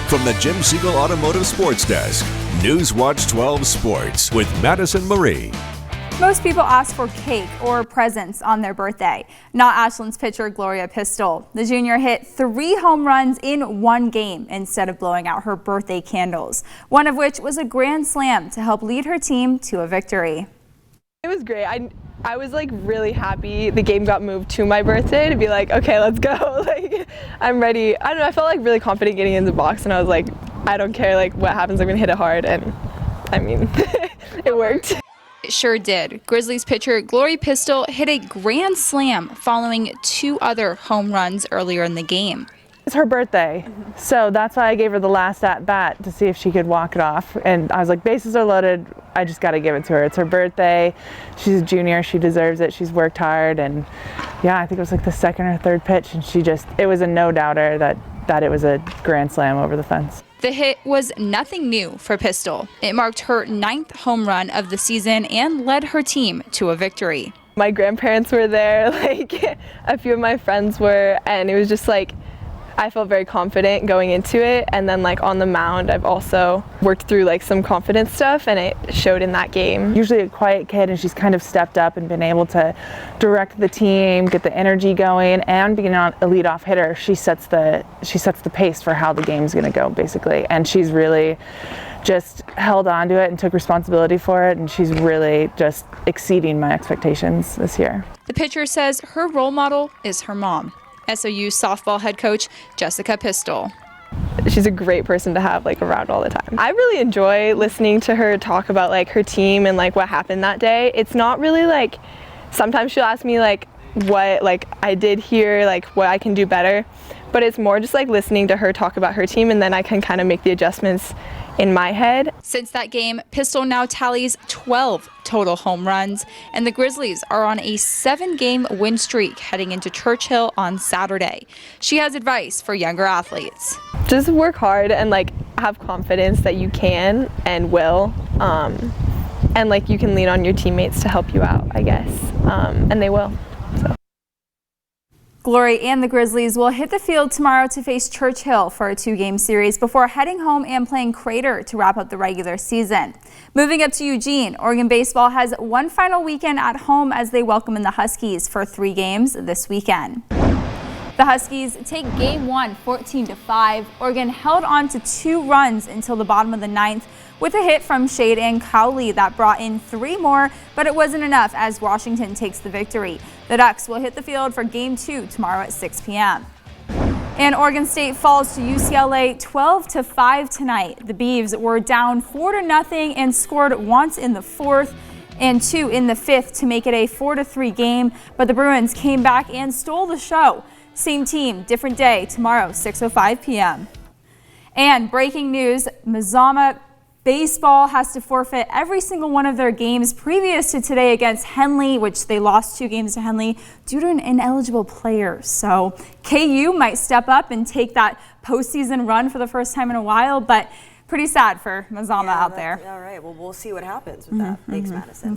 From the Jim Siegel Automotive Sports Desk, News Watch 12 Sports with Madison Marie. Most people ask for cake or presents on their birthday. Not Ashland's pitcher Gloria Pistol. The junior hit 3 home runs in one game instead of blowing out her birthday candles, one of which was a grand slam to help lead her team to a victory. It was great. I was like really happy the game got moved to my birthday to be like, okay, let's go. Like, I'm ready. I don't know, I felt like really confident getting in the box, and I was like, I don't care like what happens, I'm gonna hit it hard, and I mean, it worked. It sure did. Grizzlies pitcher Gloria Pistol hit a grand slam following 2 other home runs earlier in the game. It's her birthday, so that's why I gave her the last at bat to see if she could walk it off. And I was like, bases are loaded, I just got to give it to her. It's her birthday, she's a junior, she deserves it, she's worked hard. And yeah, I think it was like the 2nd or 3rd pitch, and it was a no-doubter that it was a grand slam over the fence. The hit was nothing new for Pistol. It marked her 9th home run of the season and led her team to a victory. My grandparents were there, like a few of my friends were, and it was just like, I felt very confident going into it. And then like on the mound, I've also worked through like some confidence stuff, and it showed in that game. Usually a quiet kid, and she's kind of stepped up and been able to direct the team, get the energy going, and being a leadoff hitter, she sets the pace for how the game's gonna go basically. And she's really just held on to it and took responsibility for it, and she's really just exceeding my expectations this year. The pitcher says her role model is her mom, SOU softball head coach Jessica Pistol. She's a great person to have like around all the time. I really enjoy listening to her talk about like her team and like what happened that day. It's not really like, sometimes she'll ask me like what like I did here, like what I can do better, but it's more just like listening to her talk about her team, and then I can kind of make the adjustments in my head. Since that game, Pistol now tallies 12 total home runs, and the Grizzlies are on a 7-game win streak heading into Churchill on Saturday. She has advice for younger athletes. Just work hard and like have confidence that you can and will, and like you can lean on your teammates to help you out, I guess, and they will. So. Glory and the Grizzlies will hit the field tomorrow to face Churchill for a 2-game series before heading home and playing Crater to wrap up the regular season. Moving up to Eugene, Oregon baseball has one final weekend at home as they welcome in the Huskies for 3 games this weekend. The Huskies take game 1 14-5. Oregon held on to 2 runs until the bottom of the 9th with a hit from Shade and Cowley that brought in 3 more, but it wasn't enough as Washington takes the victory. The Ducks will hit the field for game 2 tomorrow at 6 p.m. And Oregon State falls to UCLA 12-5 tonight. The Beavs were down 4-0 and scored once in the 4th and 2 in the 5th to make it a 4-3 game, but the Bruins came back and stole the show. Same team, different day tomorrow, 6:05 p.m. And breaking news, Mazama baseball has to forfeit every single one of their games previous to today against Henley, which they lost 2 games to Henley due to an ineligible player. So KU might step up and take that postseason run for the first time in a while, but pretty sad for Mazama out there. All right, well, we'll see what happens with that. Thanks, Madison.